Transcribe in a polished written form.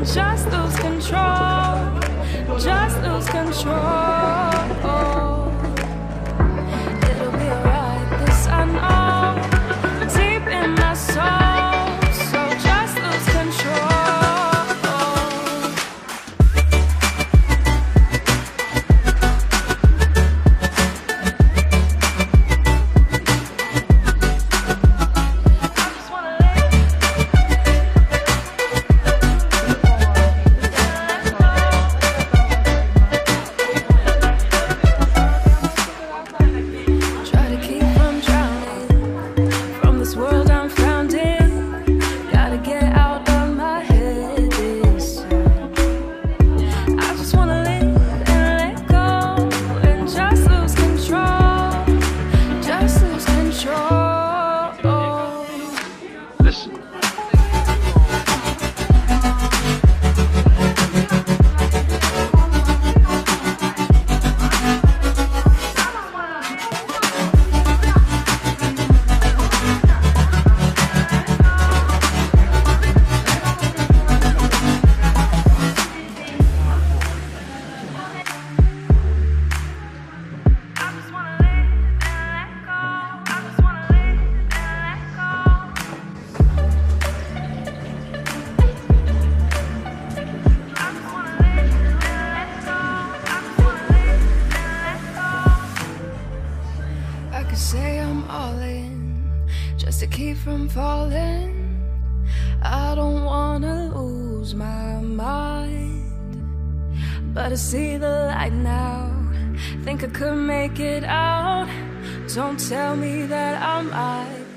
and just lose control, just lose control. It'll be alright, this I know, deep in my soul, so just lose control. Say I'm all in, just to keep from falling. I don't wanna lose my mind, but I see the light now, think I could make it out. Don't tell me that I might